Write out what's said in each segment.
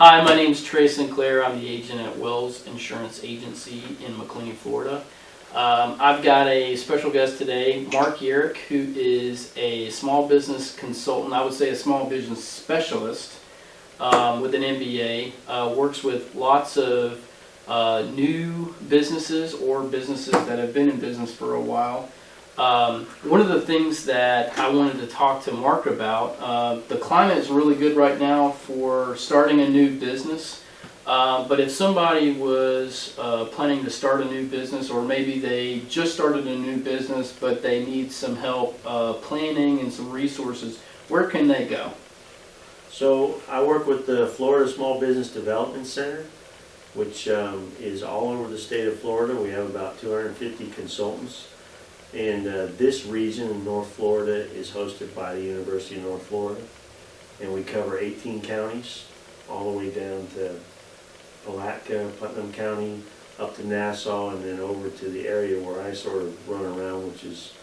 Hi, my name is Trey Sinclair. I'm the agent at Wells Insurance Agency in McLean, Florida. I've got a special guest today, Mark Yarick, who is a small business consultant, I would say a small business specialist with an MBA, works with lots of new businesses or businesses that have been in business for a while. One of the things that I wanted to talk to Mark about, the climate is really good right now for starting a new business, but if somebody was planning to start a new business, or maybe they just started a new business but they need some help planning and some resources, where can they go? So I work with the Florida Small Business Development Center, which is all over the state of Florida. We have about 250 consultants. And this region in North Florida is hosted by the University of North Florida. And we cover 18 counties, all the way down to Palatka, Putnam County, up to Nassau, and then over to the area where I sort of run around, which is,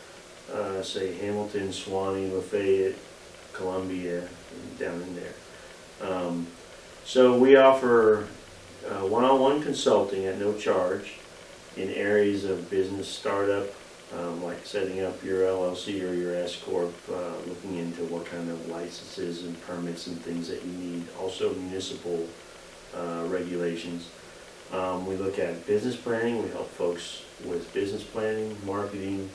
say, Hamilton, Suwannee, Lafayette, Columbia, and down in there. So we offer one-on-one consulting at no charge in areas of business startup, like setting up your LLC or your S Corp, looking into what kind of licenses and permits and things that you need, also municipal regulations. We look at business planning. We help folks with business planning, marketing,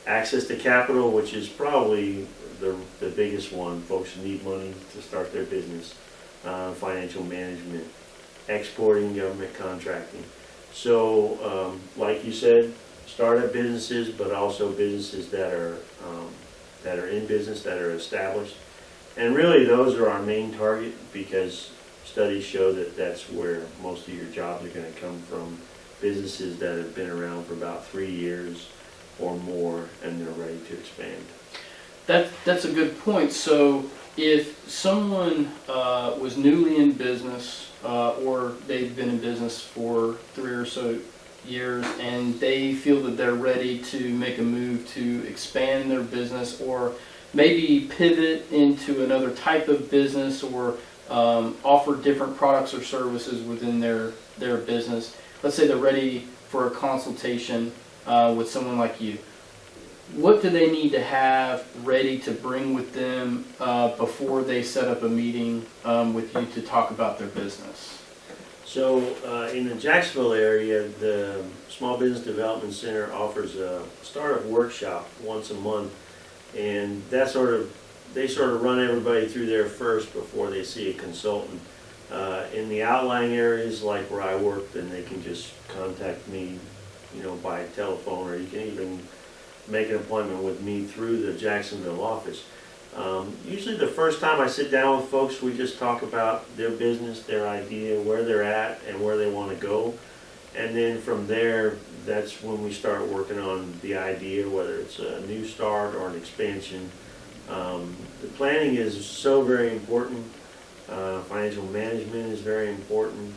access to capital, which is probably the biggest one. Folks need money to start their business, financial management, exporting, government contracting. So like you said, startup businesses, but also businesses that are in business, that are established. And really those are our main target, because studies show that that's where most of your jobs are going to come from, businesses that have been around for about 3 years or more and they're ready to expand. That's a good point. So if someone was newly in business, or they've been in business for 3 or so years, and they feel that they're ready to make a move to expand their business, or maybe pivot into another type of business, or offer different products or services within their business. Let's say they're ready for a consultation with someone like you. What do they need to have ready to bring with them before they set up a meeting with you to talk about their business? So in the Jacksonville area, the Small Business Development Center offers a startup workshop once a month, and they sort of run everybody through there first before they see a consultant. In the outlying areas, like where I work, then they can just contact me, by telephone, or you can even make an appointment with me through the Jacksonville office. Usually the first time I sit down with folks, we just talk about their business, their idea, where they're at and where they want to go. And then from there, that's when we start working on the idea, whether it's a new start or an expansion. The planning is so very important. Financial management is very important.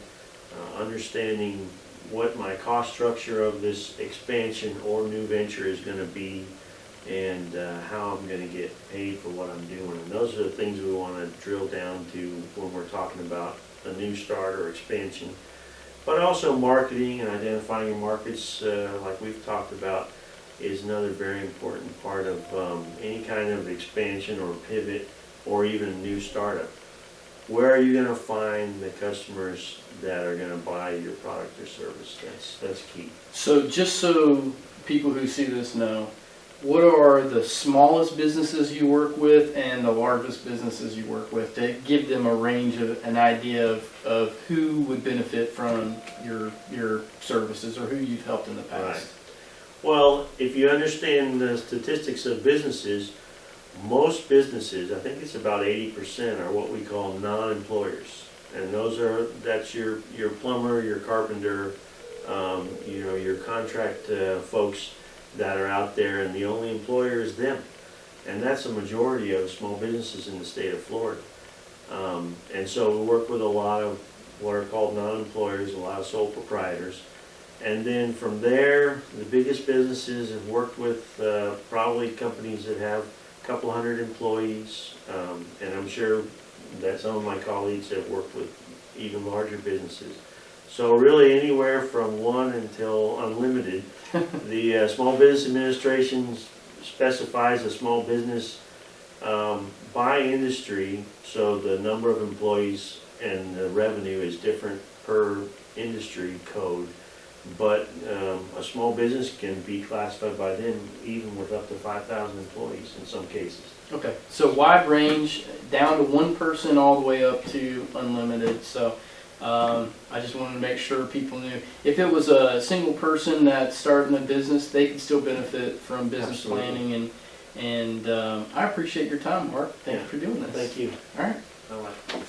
Understanding what my cost structure of this expansion or new venture is going to be, and how I'm going to get paid for what I'm doing. And those are the things we want to drill down to when we're talking about a new start or expansion. But also marketing and identifying your markets, like we've talked about, is another very important part of any kind of expansion or pivot or even a new startup. Where are you going to find the customers that are going to buy your product or service? That's key. So just so people who see this know, what are the smallest businesses you work with and the largest businesses you work with, to give them a range of an idea of who would benefit from your services, or who you've helped in the past? Right. Well, if you understand the statistics of businesses, most businesses, I think it's about 80%, are what we call non-employers. And that's your plumber, your carpenter, your contract folks that are out there, and the only employer is them. And that's a majority of small businesses in the state of Florida. And so we work with a lot of what are called non-employers, a lot of sole proprietors. And then from there, the biggest businesses have worked with probably companies that have a couple hundred employees. And I'm sure that some of my colleagues have worked with even larger businesses. So really anywhere from 1 until unlimited. The Small Business Administration specifies a small business by industry, so the number of employees and the revenue is different per industry code. But a small business can be classified by them even with up to 5,000 employees in some cases. Okay, so wide range, down to one person all the way up to unlimited. So I just wanted to make sure people knew. If it was a single person that's starting a business, they could still benefit from business Absolutely. planning. And I appreciate your time, Mark. Thank you for doing this. Thank you. All right. Bye-bye.